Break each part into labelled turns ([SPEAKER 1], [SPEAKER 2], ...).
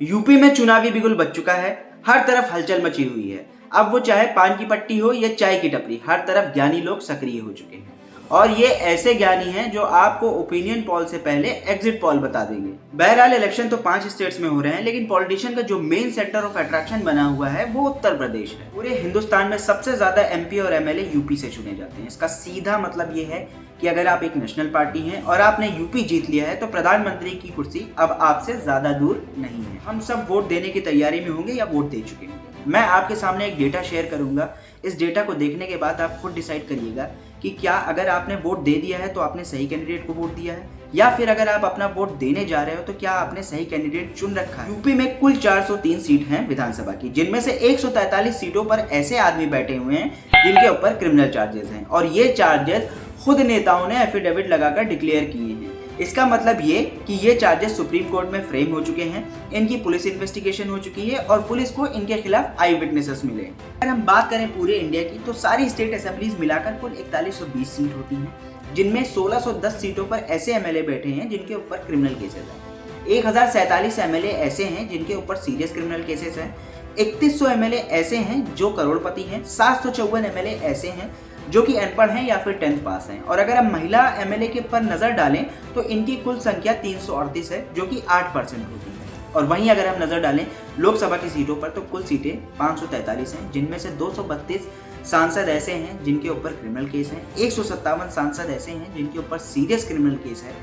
[SPEAKER 1] UP में चुनावी बिगुल बज चुका है। हर तरफ हलचल मची हुई है। अब वो चाहे पान की पट्टी हो या चाय की टपरी, हर तरफ ज्ञानी लोग सक्रिय हो चुके हैं। और ये ऐसे ज्ञानी हैं जो आपको ओपिनियन पोल से पहले एग्जिट पोल बता देंगे। बहरहाल इलेक्शन तो 5 स्टेट्स में हो रहे हैं, लेकिन पॉलिटिशियन का जो मेन सेंटर ऑफ अट्रैक्शन बना हुआ है वो उत्तर प्रदेश है। पूरे हिंदुस्तान में सबसे ज्यादा एमपी और एमएलए यूपी से चुने जाते हैं। इसका सीधा मतलब ये है कि अगर आप एक नेशनल पार्टी हैं और आपने यूपी जीत लिया है तो प्रधानमंत्री की कुर्सी अब आपसे ज्यादा दूर नहीं है। हम सब वोट देने की तैयारी में होंगे या वोट दे चुके होंगे। मैं आपके सामने एक डेटा शेयर करूंगा। इस डेटा को देखने के बाद आप खुद डिसाइड करिएगा कि क्या अगर आपने वोट दे दिया है तो आपने सही कैंडिडेट को वोट दिया है, या फिर अगर आप अपना वोट देने जा रहे हो तो क्या आपने सही कैंडिडेट चुन रखा है। यूपी में कुल 403 सीट हैं विधानसभा की, जिनमें से 143 सीटों पर ऐसे आदमी बैठे हुए हैं जिनके ऊपर क्रिमिनल चार्जेस हैं, और ये चार्जेस खुद नेताओं ने एफिडेविट लगाकर डिक्लेयर किए हैं। इसका मतलब ये कि ये चार्जेस सुप्रीम कोर्ट में फ्रेम हो चुके हैं, इनकी पुलिस इन्वेस्टिगेशन हो चुकी है और पुलिस को इनके खिलाफ आई विटनेसेस मिले। अगर हम बात करें पूरे इंडिया की तो सारी स्टेट असेंबलीज मिलाकर कुल 4120 सीट होती हैं, जिनमें 1610 सीटों पर ऐसे एमएलए बैठे हैं जिनके ऊपर क्रिमिनल केसेस हैं। 1047 एमएलए ऐसे हैं जिनके ऊपर सीरियस क्रिमिनल केसेस हैं। 3100 एमएलए ऐसे हैं जो करोड़पति हैं। 754 एमएलए ऐसे हैं जो कि अनपढ़ हैं या फिर 10th पास हैं। और अगर हम महिला एमएलए के पर नजर डालें तो इनकी कुल संख्या 338 है, जो कि 8% होती है। और वहीं अगर हम नजर डालें लोकसभा की सीटों पर तो कुल सीटें 543 हैं, जिनमें से 232 सांसद ऐसे हैं जिनके ऊपर क्रिमिनल केस हैं, 157 सांसद ऐसे हैं जिनके ऊपर सीरियस क्रिमिनल केस है,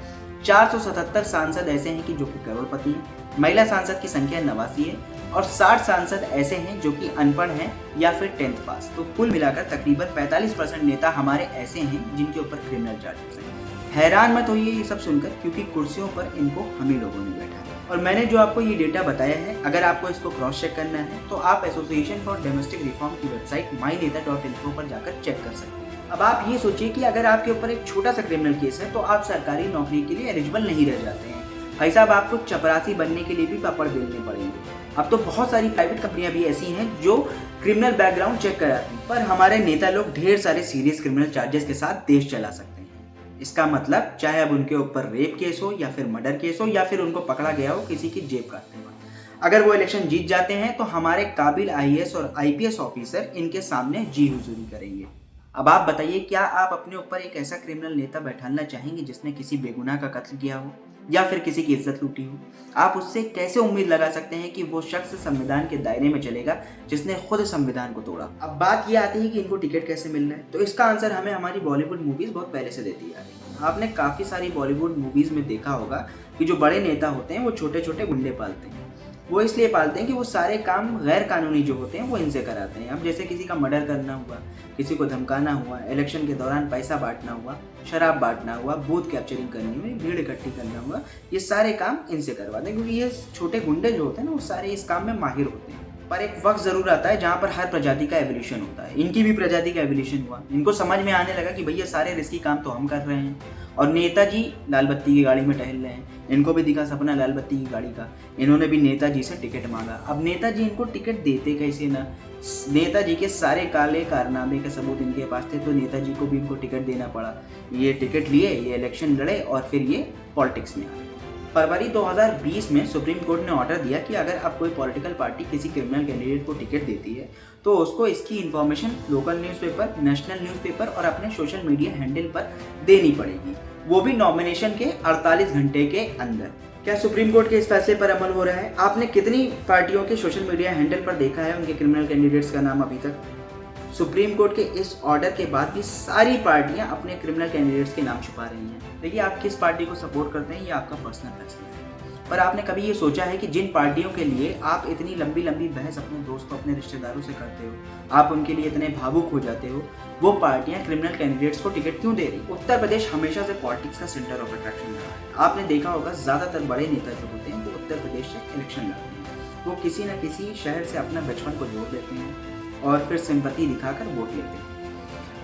[SPEAKER 1] 477 सांसद ऐसे हैं कि जो कि करोड़पति हैं, महिला सांसद की संख्या 89 है, और 60 सांसद ऐसे हैं जो कि अनपढ़ हैं या फिर 10th पास। तो कुल मिलाकर तकरीबन 45% नेता हमारे ऐसे हैं जिनके ऊपर क्रिमिनल चार्जेस हैं। हैरान मत होइए ये सब सुनकर, क्योंकि कुर्सियों पर इनको हम ही लोगों ने बैठा है। और मैंने जो आपको ये डेटा बताया है, अगर आपको इसको क्रॉस चेक करना है तो आप एसोसिएशन फॉर डोमेस्टिक रिफॉर्म की वेबसाइट myneta.info पर जाकर चेक कर सकते हैं। अब आप ये सोचिए कि अगर आपके ऊपर एक छोटा सा क्रिमिनल केस है तो आप सरकारी नौकरी के लिए एलिजिबल नहीं रह जाते हैं। भाई साहब, आपको चपरासी बनने के लिए भी पापड़ बेलने पड़ेंगे। अब तो बहुत सारी प्राइवेट कंपनियां भी ऐसी हैं जो क्रिमिनल बैकग्राउंड चेक कराती हैं, पर हमारे नेता लोग ढेर सारे सीरियस क्रिमिनल चार्जेस के साथ देश चला सकते हैं। इसका मतलब चाहे अब उनके ऊपर रेप केस हो या फिर मर्डर केस हो या फिर उनको पकड़ा गया हो किसी की जेब काटते हुए, अगर वो इलेक्शन जीत जाते हैं तो हमारे काबिल आईएएस और आईपीएस ऑफिसर इनके सामने जी हुजूरी करेंगे। अब आप बताइए, क्या आप अपने ऊपर एक ऐसा क्रिमिनल नेता बैठाना चाहेंगे जिसने किसी बेगुनाह का कत्ल किया हो या फिर किसी की इज्जत लूटी हो? आप उससे कैसे उम्मीद लगा सकते हैं कि वो शख्स संविधान के दायरे में चलेगा जिसने खुद संविधान को तोड़ा? अब बात ये आती है कि इनको टिकट कैसे मिल रहा है, तो इसका आंसर हमें हमारी बॉलीवुड मूवीज बहुत पहले से देती आ रही है। आपने काफी सारी बॉलीवुड मूवीज में देखा होगा कि जो बड़े नेता होते हैं वो छोटे छोटे गुंडे पालते हैं। वो इसलिए पालते हैं कि वो सारे काम गैर कानूनी जो होते हैं वो इनसे कराते हैं। अब जैसे किसी का मर्डर करना हुआ, किसी को धमकाना हुआ, इलेक्शन के दौरान पैसा बांटना हुआ, शराब बांटना हुआ, बूथ कैप्चरिंग करनी हुई, भीड़ इकट्ठी करना हुआ, ये सारे काम इनसे करवाते हैं, क्योंकि ये छोटे गुंडे जो होते हैं ना वो सारे इस काम में माहिर होते हैं। पर एक वक्त जरूर आता है जहाँ पर हर प्रजाति का एवोल्यूशन होता है। इनकी भी प्रजाति का एवोल्यूशन हुआ। इनको समझ में आने लगा कि भैया सारे रिस्की काम तो हम कर रहे हैं, और नेताजी लाल बत्ती की गाड़ी में टहल रहे हैं। इनको भी दिखा सपना लाल बत्ती की गाड़ी का, इन्होंने भी नेताजी से टिकट मांगा। अब नेताजी इनको टिकट देते कैसे ना? नेताजी के सारे काले कारनामे के सबूत इनके पास थे, तो नेताजी को भी इनको टिकट देना पड़ा। ये टिकट लिए, ये इलेक्शन लड़े और फिर ये पॉलिटिक्स में आए। फरवरी 2020 में सुप्रीम कोर्ट ने ऑर्डर दिया कि अगर अब कोई पॉलिटिकल पार्टी किसी क्रिमिनल कैंडिडेट को टिकट देती है तो उसको इसकी information local newspaper, national newspaper और अपने सोशल मीडिया हैंडल पर देनी पड़ेगी, वो भी नॉमिनेशन के 48 घंटे के अंदर। क्या सुप्रीम कोर्ट के इस फैसले पर अमल हो रहा है? आपने कितनी पार्टियों के सोशल मीडिया हैंडल पर देखा है उनके क्रिमिनल कैंडिडेट्स का नाम अभी तक? सुप्रीम कोर्ट के इस ऑर्डर के बाद भी सारी पार्टियां अपने क्रिमिनल कैंडिडेट्स के नाम छुपा रही हैं। देखिए, आप किस पार्टी को सपोर्ट करते हैं ये आपका पर्सनल फैसला है, पर आपने कभी ये सोचा है कि जिन पार्टियों के लिए आप इतनी लंबी लंबी बहस अपने दोस्तों, अपने रिश्तेदारों से करते हो, आप उनके लिए इतने भावुक हो जाते हो, वो पार्टियां क्रिमिनल कैंडिडेट्स को टिकट क्यों दे रही? उत्तर प्रदेश हमेशा से पॉलिटिक्स का सेंटर ऑफ अट्रैक्शन रहा है। आपने देखा होगा ज्यादातर बड़े नेता जो होते हैं वो उत्तर प्रदेश से इलेक्शन लड़ते हैं। वो किसी न किसी शहर से अपना बचपन को जोड़ देते हैं और फिर सिंपैथी दिखाकर वोट लेते हैं।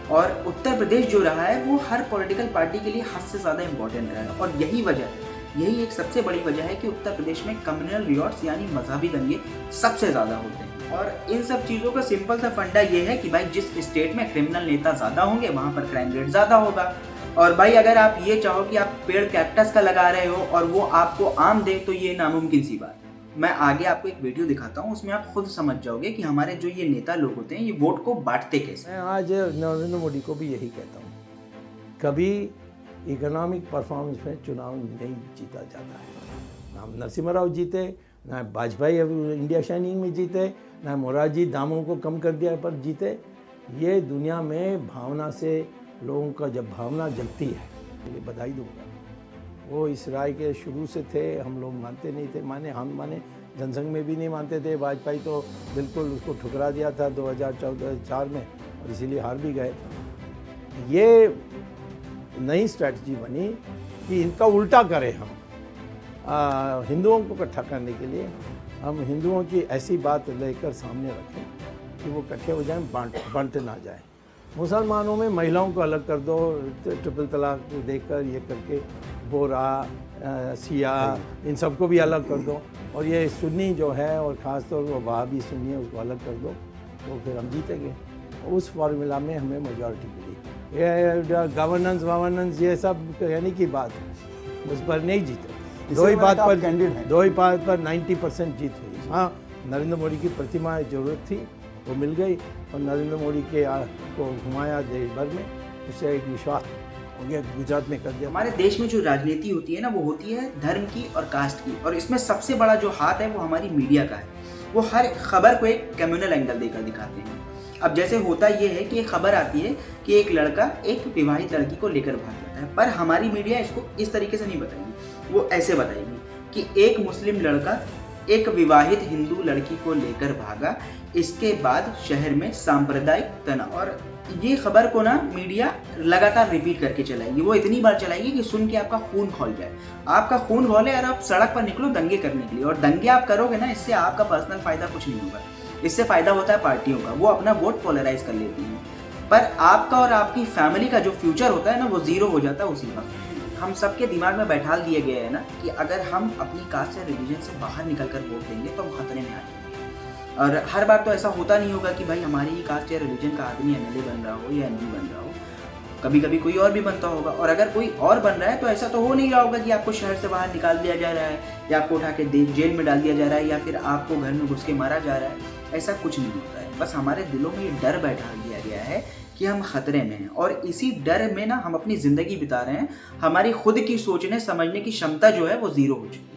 [SPEAKER 1] और उत्तर प्रदेश जो रहा है वो हर पॉलिटिकल पार्टी के लिए हद से ज़्यादा इम्पोर्टेंट रहा है, और यही वजह है, यही एक सबसे बड़ी वजह है कि उत्तर प्रदेश में कम्युनल रिवॉर्ड्स यानी मजहबी दंगे सबसे ज़्यादा होते हैं। और इन सब चीज़ों का सिंपल सा फंडा ये है कि भाई जिस स्टेट में क्रिमिनल नेता ज़्यादा होंगे वहाँ पर क्राइम रेट ज़्यादा होगा। और भाई अगर आप ये चाहो कि आप पेड़ कैक्टस का लगा रहे हो और वो आपको आम दे, तो ये नामुमकिन सी बात है। मैं आगे आपको एक वीडियो दिखाता हूँ, उसमें आप खुद समझ जाओगे कि हमारे जो ये नेता लोग होते हैं ये वोट को बांटते कैसे।
[SPEAKER 2] मैं आज नरेंद्र मोदी को भी यही कहता हूँ, कभी इकोनॉमिक परफॉर्मेंस में चुनाव नहीं जीता जाता है। ना नरसिम्हा राव जीते, ना वाजपेयी इंडिया शाइनिंग में जीते, ना मोरारजी दामों को कम कर दिया पर जीते। ये दुनिया में भावना से लोगों का जब भावना जगती है, ये बधाई दूंगा। वो इस राय के शुरू से थे, हम लोग मानते नहीं थे, हम माने जनसंघ में भी नहीं मानते थे। वाजपेयी तो बिल्कुल उसको ठुकरा दिया था 2004 में और इसीलिए हार भी गए। ये नई स्ट्रैटेजी बनी कि इनका उल्टा करें हम, हिंदुओं को इकट्ठा करने के लिए हम हिंदुओं की ऐसी बात लेकर सामने रखें कि वो इकट्ठे हो जाएं, बंट ना जाए। मुसलमानों में महिलाओं को अलग कर दो, ट्रिपल तलाक देकर ये करके बोरा सिया इन सबको भी अलग कर दो, और ये सुन्नी जो है और ख़ास तौर पर वहाबी सुन्नी है उसको अलग कर दो, तो फिर हम जीतेंगे। उस फार्मूला में हमें मेजॉरिटी मिली। ये गवर्नेंस ये सब यानी की बात है, उस पर नहीं जीते। दो ही बात पर 90% जीत हुई। हाँ, नरेंद्र मोदी की प्रतिमा ज़रूरत थी, वो मिल गई, और नरेंद्र मोदी के को घुमाया देश भर में, उससे एक विश्वास हो गया, गुजरात में कर दिया।
[SPEAKER 1] हमारे देश में जो राजनीति होती है ना, वो होती है धर्म की और कास्ट की, और इसमें सबसे बड़ा जो हाथ है वो हमारी मीडिया का है। वो हर खबर को एक कम्युनल एंगल देकर दिखाते हैं। अब जैसे होता ये है कि एक खबर आती है कि एक लड़का एक विवाहित लड़की को लेकर भाग जाता है, पर हमारी मीडिया इसको इस तरीके से नहीं बताएगी, वो ऐसे बताएगी कि एक मुस्लिम लड़का एक विवाहित हिंदू लड़की को लेकर भागा, इसके बाद शहर में सांप्रदायिक तनाव। और ये खबर को ना मीडिया लगातार रिपीट करके चलाएगी। वो इतनी बार चलाएगी कि सुन के आपका खून खौल जाए, आपका खून खौले और आप सड़क पर निकलो दंगे करने के लिए। और दंगे आप करोगे ना, इससे आपका पर्सनल फायदा कुछ नहीं होगा, इससे फायदा होता है पार्टियों का, वो अपना वोट पोलराइज कर लेती हैं। पर आपका और आपकी फैमिली का जो फ्यूचर होता है ना, वो जीरो हो जाता है उसी वक्त। हम सबके दिमाग में बैठा दिए गए हैं ना कि अगर हम अपनी कास्ट या रिलीजन से बाहर निकलकर वोट देंगे तो हम खतरे में आ जाएंगे। और हर बार तो ऐसा होता नहीं होगा कि भाई हमारी ही कास्ट या रिलीजन का आदमी एमएलए बन रहा हो या एमपी बन रहा हो, कभी कभी कोई और भी बनता होगा। और अगर कोई और बन रहा है तो ऐसा तो हो नहीं रहा होगा कि आपको शहर से बाहर निकाल दिया जा रहा है, या आपको उठा के जेल में डाल दिया जा रहा है, या फिर आपको घर में घुस के मारा जा रहा है। ऐसा कुछ नहीं होता है। बस हमारे दिलों में ये डर बैठा दिया गया है कि हम खतरे में हैं, और इसी डर में ना हम अपनी ज़िंदगी बिता रहे हैं। हमारी खुद की सोचने समझने की क्षमता जो है वो ज़ीरो हो चुकी है।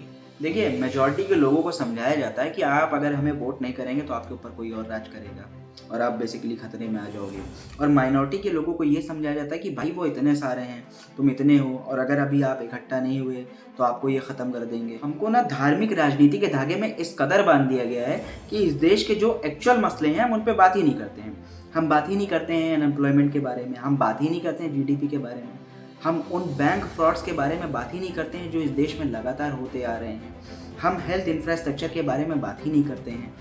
[SPEAKER 1] देखिए, मेजॉरिटी के लोगों को समझाया जाता है कि आप अगर हमें वोट नहीं करेंगे तो आपके ऊपर कोई और राज करेगा और आप बेसिकली खतरे में आ जाओगे। और माइनॉरिटी के लोगों को ये समझाया जाता है कि भाई वो इतने सारे हैं, तुम इतने हो, और अगर अभी आप इकट्ठा नहीं हुए तो आपको ये ख़त्म कर देंगे। हमको ना धार्मिक राजनीति के धागे में इस कदर बांध दिया गया है कि इस देश के जो एक्चुअल मसले हैं हम उन पर बात ही नहीं करते हैं। हम बात ही नहीं करते हैं अनएम्प्लॉयमेंट के बारे में, हम बात ही नहीं करते हैं जीडीपी के बारे में, हम उन बैंक फ्रॉड्स के बारे में बात ही नहीं करते हैं जो इस देश में लगातार होते आ रहे हैं, हम हेल्थ इंफ्रास्ट्रक्चर के बारे में बात ही नहीं करते हैं।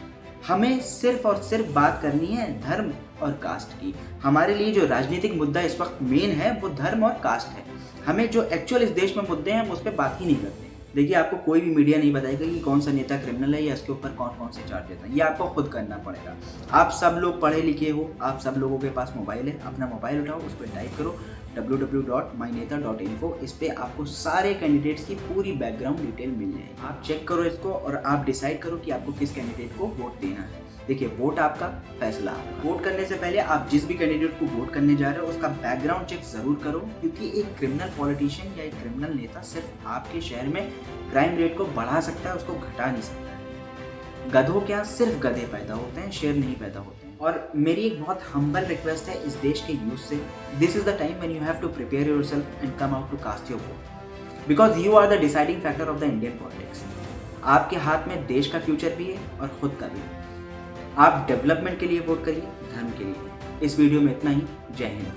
[SPEAKER 1] हमें सिर्फ और सिर्फ बात करनी है धर्म और कास्ट की। हमारे लिए जो राजनीतिक मुद्दा इस वक्त मेन है वो धर्म और कास्ट है। हमें जो एक्चुअल इस देश में मुद्दे हैं हम उस पर बात ही नहीं करते। देखिए, आपको कोई भी मीडिया नहीं बताएगा कि कौन सा नेता क्रिमिनल है या इसके ऊपर कौन कौन से चार्जेस हैं, ये आपको खुद करना पड़ेगा। आप सब लोग पढ़े लिखे हो, आप सब लोगों के पास मोबाइल है, अपना मोबाइल उठाओ, उस पर टाइप करो www.myneta.info। इस पर आपको सारे कैंडिडेट्स की पूरी बैकग्राउंड डिटेल मिल जाएगी। आप चेक करो इसको और आप डिसाइड करो कि आपको किस कैंडिडेट को वोट देना है। देखिए, वोट आपका, फैसला आपका। वोट करने से पहले आप जिस भी कैंडिडेट को वोट करने जा रहे हो उसका बैकग्राउंड चेक जरूर करो, क्योंकि एक क्रिमिनल पॉलिटिशियन या एक क्रिमिनल नेता सिर्फ आपके शहर में क्राइम रेट को बढ़ा सकता है, उसको घटा नहीं सकता है। गधों क्या, सिर्फ गधे पैदा होते हैं, शेर नहीं पैदा होते हैं। और मेरी एक बहुत हम्बल रिक्वेस्ट है इस देश के यूथ से, this is the time when you have to prepare yourself and come out to cast your vote, because you are the deciding factor of the Indian politics. आपके हाथ में देश का फ्यूचर भी है और खुद का भी। आप डेवलपमेंट के लिए वोट करिए, धर्म के लिए। इस वीडियो में इतना ही। जय हिंद।